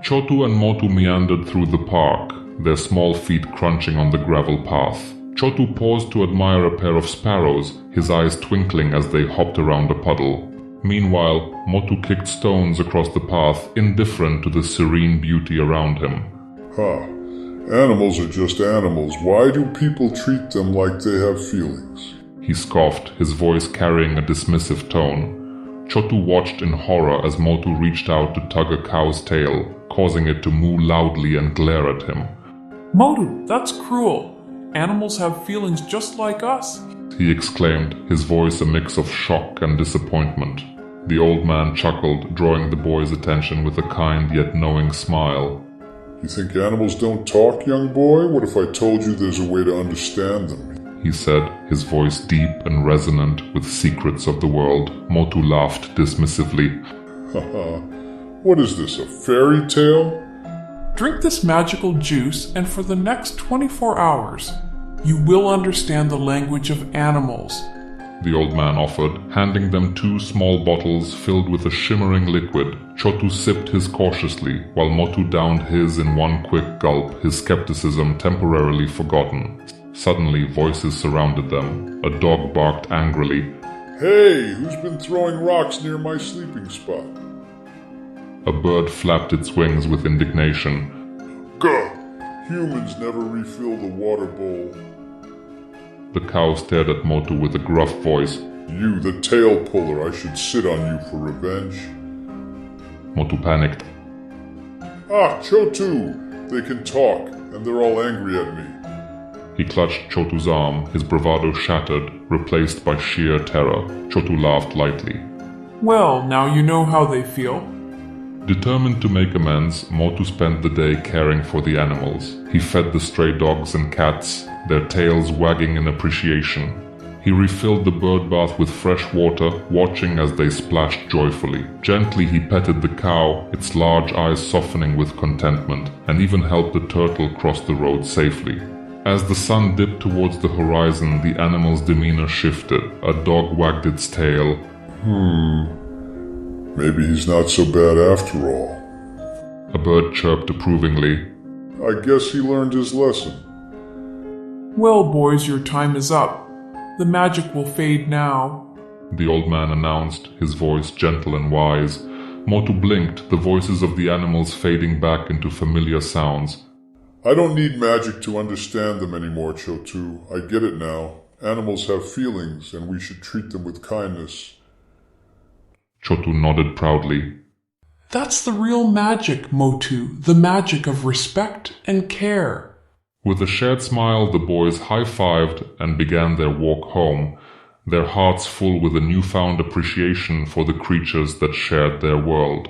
Chotu and Motu meandered through the park, their small feet crunching on the gravel path. Chotu paused to admire a pair of sparrows, his eyes twinkling as they hopped around a puddle. Meanwhile, Motu kicked stones across the path, indifferent to the serene beauty around him. Animals are just animals. Why do people treat them like they have feelings? He scoffed, his voice carrying a dismissive tone. Chotu watched in horror as Motu reached out to tug a cow's tail, causing it to moo loudly and glare at him. Motu, that's cruel. Animals have feelings just like us, he exclaimed, his voice a mix of shock and disappointment. The old man chuckled, drawing the boy's attention with a kind yet knowing smile. You think animals don't talk, young boy? What if I told you there's a way to understand them? He said, his voice deep and resonant with secrets of the world. Motu laughed dismissively. What is this, a fairy tale? Drink this magical juice, and for the next 24 hours, you will understand the language of animals, the old man offered, handing them 2 small bottles filled with a shimmering liquid. Chotu sipped his cautiously, while Motu downed his in one quick gulp, his skepticism temporarily forgotten. Suddenly, voices surrounded them. A dog barked angrily. Hey, who's been throwing rocks near my sleeping spot? A bird flapped its wings with indignation. Gah! Humans never refill the water bowl. The cow stared at Motu with a gruff voice. You, the tail puller, I should sit on you for revenge. Motu panicked. Chotu! They can talk, and they're all angry at me. He clutched Chotu's arm, his bravado shattered, replaced by sheer terror. Chotu laughed lightly. Well, now you know how they feel. Determined to make amends, Motu spent the day caring for the animals. He fed the stray dogs and cats, their tails wagging in appreciation. He refilled the bird bath with fresh water, watching as they splashed joyfully. Gently he petted the cow, its large eyes softening with contentment, and even helped the turtle cross the road safely. As the sun dipped towards the horizon, the animal's demeanor shifted. A dog wagged its tail. Maybe he's not so bad after all. A bird chirped approvingly. I guess he learned his lesson. Well, boys, your time is up. The magic will fade now, the old man announced, his voice gentle and wise. Motu blinked, the voices of the animals fading back into familiar sounds. I don't need magic to understand them anymore, Chotu. I get it now. Animals have feelings, and we should treat them with kindness. Chotu nodded proudly. That's the real magic, Motu, the magic of respect and care. With a shared smile, the boys high-fived and began their walk home, their hearts full with a newfound appreciation for the creatures that shared their world.